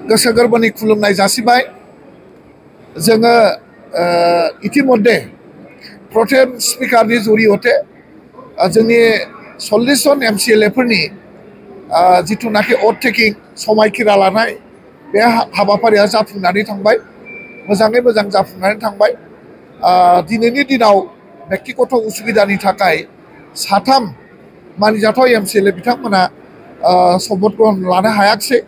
गोसो गोरबोनि खुलुमनाय जासिबाय जोङो इतिमध्ये प्रथेम स्पिकारनि जरियते जोंनि 40 जन MCLA फोरनि जिथुनाखि अथ टेकिं समायखिरा लानाय बे हाबाफारिया जाफुंनानै थांबाय मोजाङै मोजां जाफुंनानै थांबाय दिनैनि दिनाव बेक्तिगत उसुबिदानि थाखाय साथाम मानिजाथाव MCLA बिथांमोना शपथ ग्रहण लानो हायाखिसै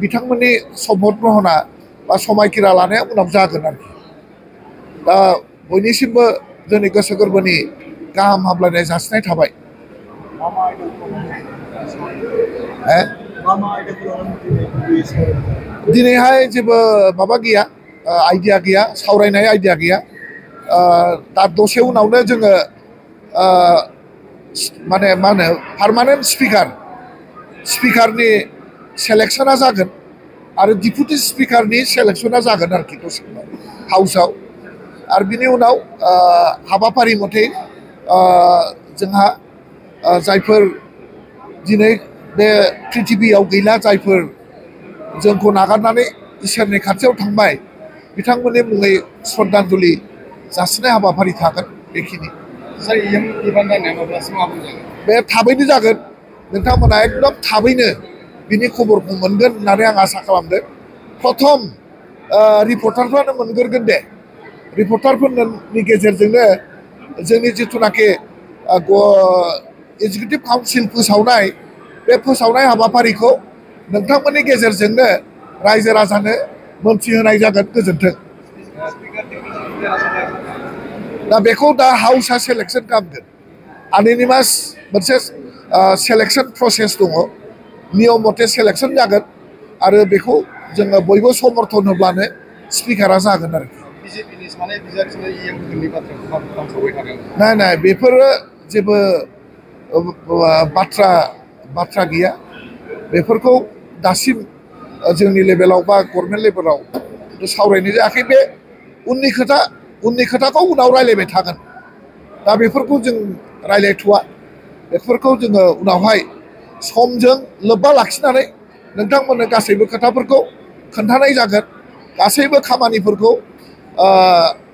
बिथांमोननि शपथ ग्रहणा बा समायखिरा लानाया उनाव जागोन आरोखि दा बयनिसिमबो जोंनि गोसो गोरबोनि गाहाम हामलायनाय जासिनाय थाबाय दिनैहाय जेबो माबा गैया आइडिया गैया सावरायनाय आइडिया गैया दा दसे उनावनो जोङो माने मा होनो पार्मानेन्ट स्पिकारनि सेलेक्सना जागोन आरो डिपुटि स्पिकारनि सेलेक्सना जागोन आरोखि दसे उनाव हाउसआव आरो बिनि उनाव हाबाफारि मथै जोंहा जायफोर दिनै बे पृथिबियाव गैला जायफोर जोंखौ नागारनानै इसोरनि खाथियाव थांबाय बिथांमोननि मुङै श्रद्धान्जलि जासिनाय हाबाफारि थागोन बेखिनि बे थाबैनो जागोन नोंथांमोना एकदम थाबैनो बिनि खबरखौ मोनगोन होननानै आं आसा खालामदों प्रथम रिपर्टारफ्रानो मोनग्रोगोन दे रिपर्टारफोरनि गेजेरजोंनो जोंनि जिथुनाखि एगजिकिउटिभ काउन्सिल फोसावनाय बे फोसावनाय हाबाफारिखौ नोंथांमोननि गेजेरजोंनो रायजो राजानो मोनथिहोनाय जागोन गोजोन्थों दा बेखौ दा हाउसआ सेलेक्सन खालामगोन आनोनिमास मोनसे सेलेक्सन प्रसेस दङ नियम मथे सेलेक्सन जागोन आरो बेखौ जोङो बयबो समर्थन होब्लानो स्पिकारा जागोन आरोखि नाय बेफोरो जेबो बाथ्रा गैया बेफोरखौ दासिम जोंनि लेभेलाव बा गभर्नमेन्ट लेभेलाव सावरायनाय जायाखै बे उननि खोथाखौ उनाव रायलायबाय थागोन दा बेफोरखौ जों रायलायथ'वा बेफोरखौ जोङो उनावहाय समजों लोब्बा लाखिनानै नोंथांमोननो गासैबो खोथाफोरखौ खोन्थानाय जागोन गासैबो खामानिफोरखौ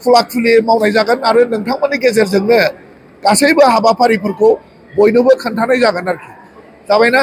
खुला खुलि मावनाय जागोन आरो नोंथांमोननि गेजेरजोंनो गासैबो हाबाफारिफोरखौ बयनोबो खोन्थानाय जागोन आरोखि जाबायना